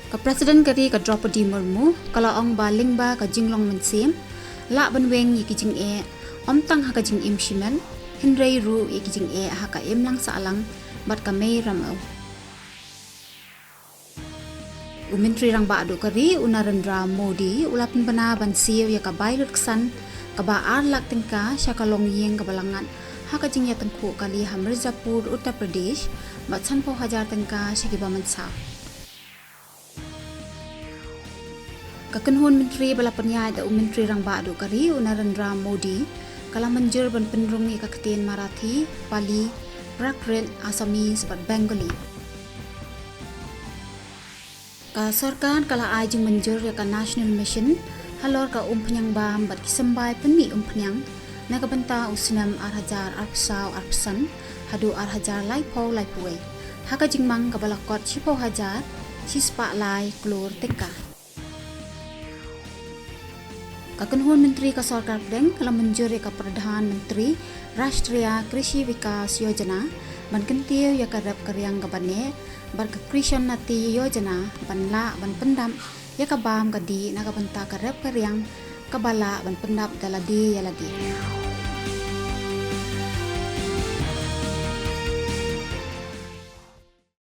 Ka Presiden kari ka Draupadi Murmu kalau ong ba lingba ka jinglong mensim la banweng yi kijing om tang ha ka jing im shimen hinrei ru yi kijing ha ka im lang sa alang bat ka mei ramau. Menteri rang ba adu kari Narendra Modi ulapin bana ban siu ya ka bailut kesan ka ba ar lak tingka syakalong yeng ka balangan ha ka jing ya tengku kali ha Mirzapur Uttar Pradesh bat sanpo hajar tingka syakiba mensau. Kakenhun Menteri bala penyai da Menteri rang ba adu kari Narendra Modi kala menjur ban penrung ka ketin Marathi, Pali, Prakrit, Assamese bat Bengali. Ka sarkan kala ajing menjur ya ka National Mission halor ka penyang bam bat kisambai penmi penyang na ka benta usnam arhajar arpsau arpsan hadu arhajar laipo laipuai haka jingmang ka balakot sipo hajar sispa lai klur teka. Kakenhun Menteri ka Sarkar Perdeng kala menjur ka Perdhan Menteri Rashtriya Krishi Vikas Yojana ban kentiu ya ka rap karyang ka bane bar ka Krishan Nati Yojana ban la ban pendam ya ka bam ka di na ka benta ka rap karyang ka bala ban pendap daladi ya lagi.